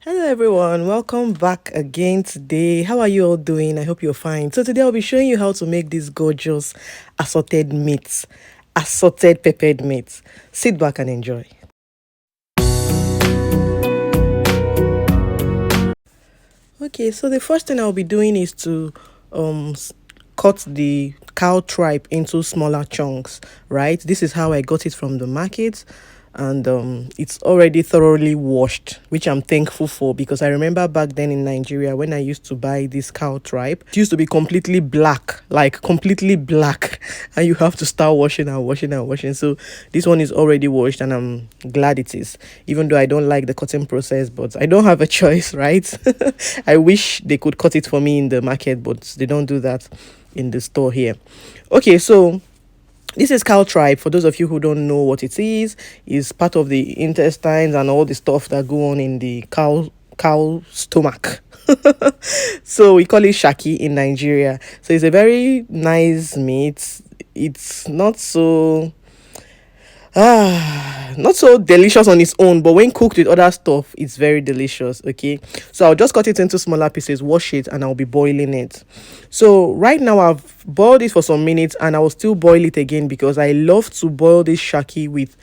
Hello everyone, welcome back again today. How are you all doing? I hope you're fine. So today I'll be showing you how to make these gorgeous assorted meats, assorted peppered meats. Sit back and enjoy. Okay, so the first thing I'll be doing is to um s- cut the cow tripe into smaller chunks, right? This is how I got it from the market, and it's already thoroughly washed, which I'm thankful for, because I remember back then in Nigeria when I used to buy this cow tripe, it used to be completely black, like completely black, and you have to start washing and washing and washing. So this one is already washed, and I'm glad it is, even though I don't like the cutting process, but I don't have a choice, right? I wish they could cut it for me in the market, but they don't do that in the store here. Okay, so this is cow tripe. For those of you who don't know what it is part of the intestines and all the stuff that go on in the cow stomach. So we call it shaki in Nigeria. So it's a very nice meat. It's not so delicious on its own, but when cooked with other stuff, it's very delicious. Okay, so I'll just cut it into smaller pieces, wash it, and I'll be boiling it. So right now I've boiled it for some minutes, and I will still boil it again because I love to boil this shaki with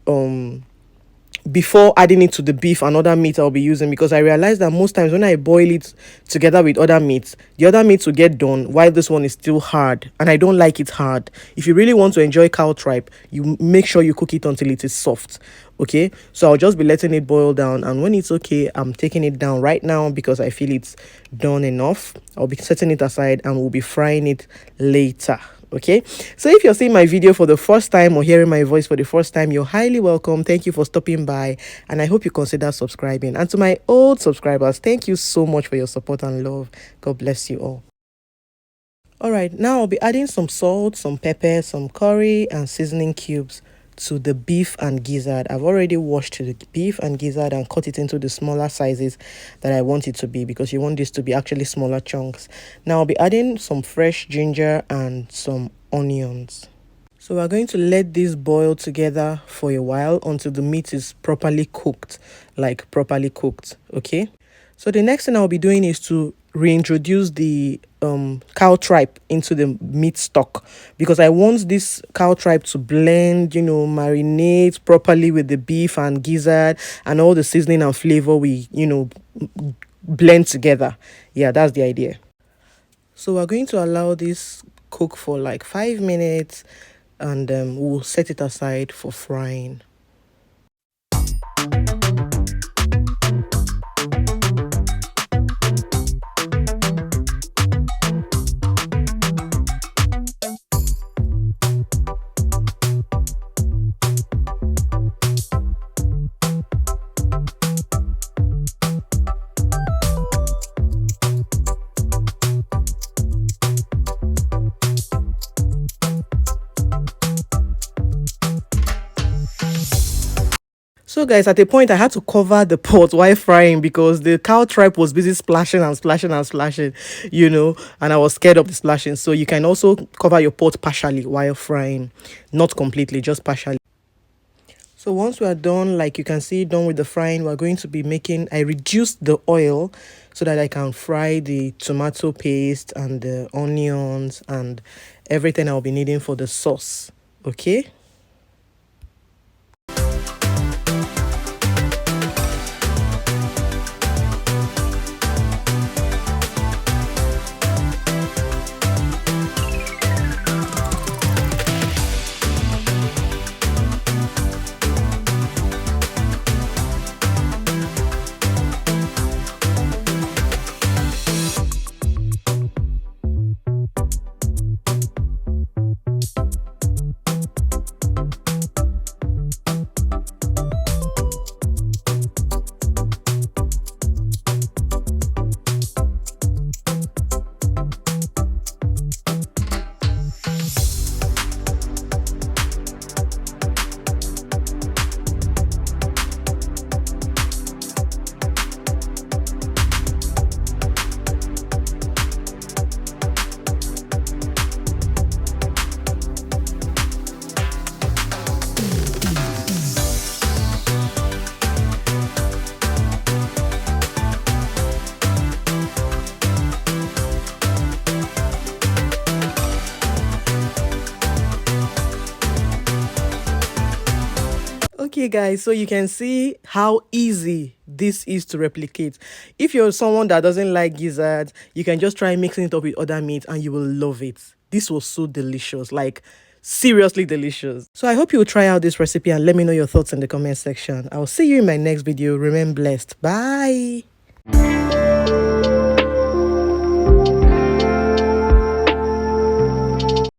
um before adding it to the beef and other meat I'll be using, because I realize that most times when I boil it together with other meats, the other meats will get done while this one is still hard, and I don't like it hard. If you really want to enjoy cow tripe, you make sure you cook it until it is soft. Okay, so I'll just be letting it boil down, and when it's okay, I'm taking it down right now because I feel it's done enough. I'll be setting it aside and we'll be frying it later. Okay, so if you're seeing my video for the first time or hearing my voice for the first time, you're highly welcome. Thank you for stopping by, and I hope you consider subscribing. And to my old subscribers, thank you so much for your support and love. God bless you all. All right, now I'll be adding some salt, some pepper, some curry, and seasoning cubes to the beef and gizzard. I've already washed the beef and gizzard and cut it into the smaller sizes that I want it to be, because you want this to be actually smaller chunks. Now I'll be adding some fresh ginger and some onions. So we're going to let this boil together for a while until the meat is properly cooked, like properly cooked. Okay, so the next thing I'll be doing is to reintroduce the cow tripe into the meat stock, because I want this cow tripe to blend, marinate properly with the beef and gizzard and all the seasoning and flavor we blend together. Yeah, that's the idea. So we're going to allow this cook for like 5 minutes, and we'll set it aside for frying. So guys, at a point I had to cover the pot while frying because the cow tripe was busy splashing and splashing and splashing, and I was scared of the splashing. So you can also cover your pot partially while frying, not completely, just partially. So once we are done, like you can see, done with the frying, we're going to be I reduced the oil so that I can fry the tomato paste and the onions and everything I'll be needing for the sauce. Okay. Okay guys, so you can see how easy this is to replicate. If you're someone that doesn't like gizzard, you can just try mixing it up with other meat and you will love it. This was so delicious, like seriously delicious. So I hope you'll try out this recipe and let me know your thoughts in the comment section. I'll see you in my next video. Remain blessed. Bye.